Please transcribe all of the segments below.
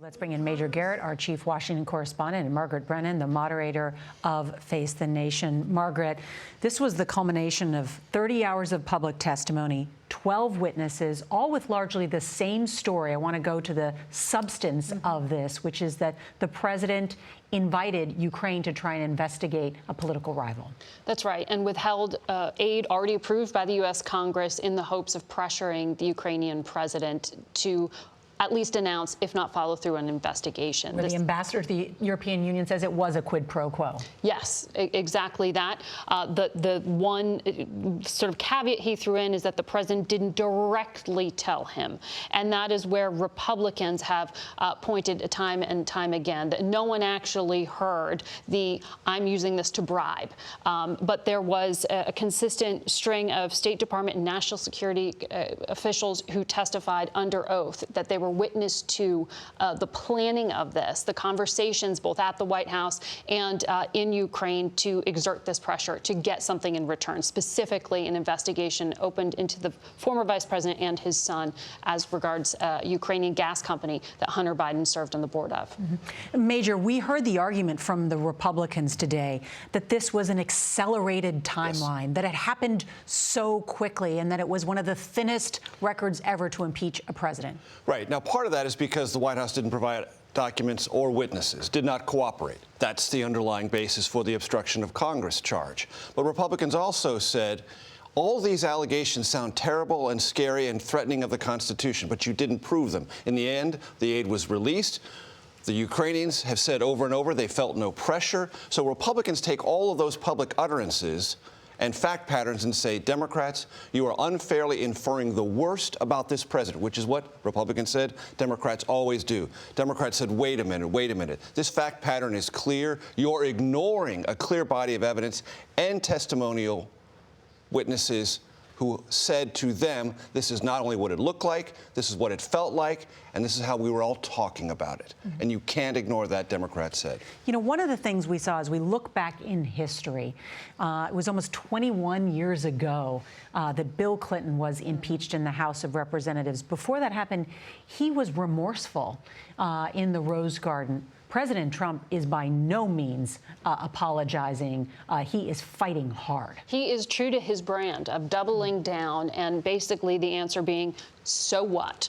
Let's bring in Major Garrett, our chief Washington correspondent, and Margaret Brennan, the moderator of Face the Nation. Margaret, this was the culmination of 30 hours of public testimony, 12 witnesses, all with largely the same story. I want to go to the substance of this, which is that the president invited Ukraine to try and investigate a political rival. That's right, and withheld aid already approved by the U.S. Congress in the hopes of pressuring the Ukrainian president to at least announce, if not follow through, an investigation. Where the ambassador to the European Union says it was a quid pro quo. Yes, exactly that. The one sort of caveat he threw in is that the president didn't directly tell him. And that is where Republicans have pointed time and time again that no one actually heard the "I'm using this to bribe." But there was a consistent string of State Department and national security officials who testified under oath that they were witness to the planning of this, the conversations both at the White House and in Ukraine to exert this pressure to get something in return, specifically an investigation opened into the former vice president and his son as regards a Ukrainian gas company that Hunter Biden served on the board of. Major, we heard the argument from the Republicans today that this was an accelerated timeline, that it happened so quickly, and that it was one of the thinnest records ever to impeach a president. Right. Now, part of that is because the White House didn't provide documents or witnesses, did not cooperate. That's the underlying basis for the obstruction of Congress charge. But Republicans also said, all these allegations sound terrible and scary and threatening of the Constitution, but you didn't prove them. In the end, the aid was released. The Ukrainians have said over and over they felt no pressure. So Republicans take all of those public utterances and fact patterns and say, Democrats, you are unfairly inferring the worst about this president, which is what Republicans said Democrats always do. Democrats said, wait a minute. This fact pattern is clear. You're ignoring a clear body of evidence and testimonial witnesses who said to them, this is not only what it looked like, this is what it felt like, and this is how we were all talking about it. And you can't ignore that, Democrats said. You know, one of the things we saw as we look back in history, it was almost 21 years ago that Bill Clinton was impeached in the House of Representatives. Before that happened, he was remorseful in the Rose Garden. President Trump is by no means apologizing. He is fighting hard. He is true to his brand of doubling down, and basically the answer being, so what?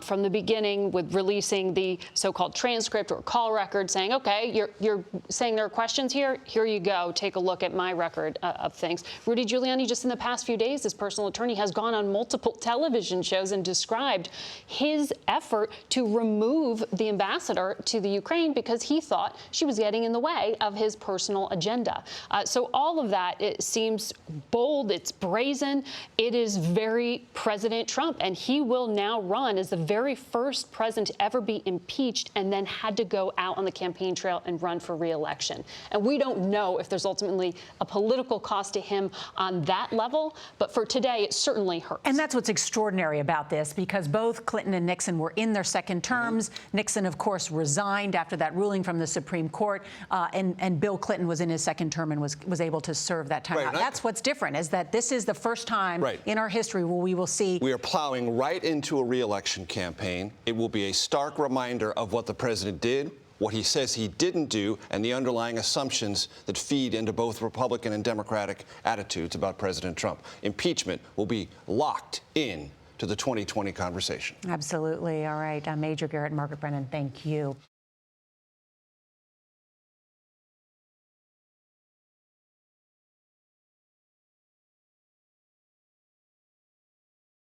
From the beginning, with releasing the so-called transcript or call record, saying, okay, you're saying there are questions here. Here you go. Take a look at my record of things. Rudy Giuliani, just in the past few days, his personal attorney, has gone on multiple television shows and described his effort to remove the ambassador to the Ukraine because he thought she was getting in the way of his personal agenda. So all of that, it seems bold. It's brazen. It is very President Trump, and he will now run as the very first president to ever be impeached and then had to go out on the campaign trail and run for re-election. And we don't know if there's ultimately a political cost to him on that level, but for today, it certainly hurts. And that's what's extraordinary about this, because both Clinton and Nixon were in their second terms. Nixon, of course, resigned after that ruling from the Supreme Court, and Bill Clinton was in his second term and was able to serve that time out. That's what's different, is that this is the first time in our history where we will see. We are plowing right into a re-election campaign. It will be a stark reminder of what the president did, what he says he didn't do, and the underlying assumptions that feed into both Republican and Democratic attitudes about President Trump. Impeachment will be locked in to the 2020 conversation. Absolutely. All right. Major Garrett and Margaret Brennan, thank you.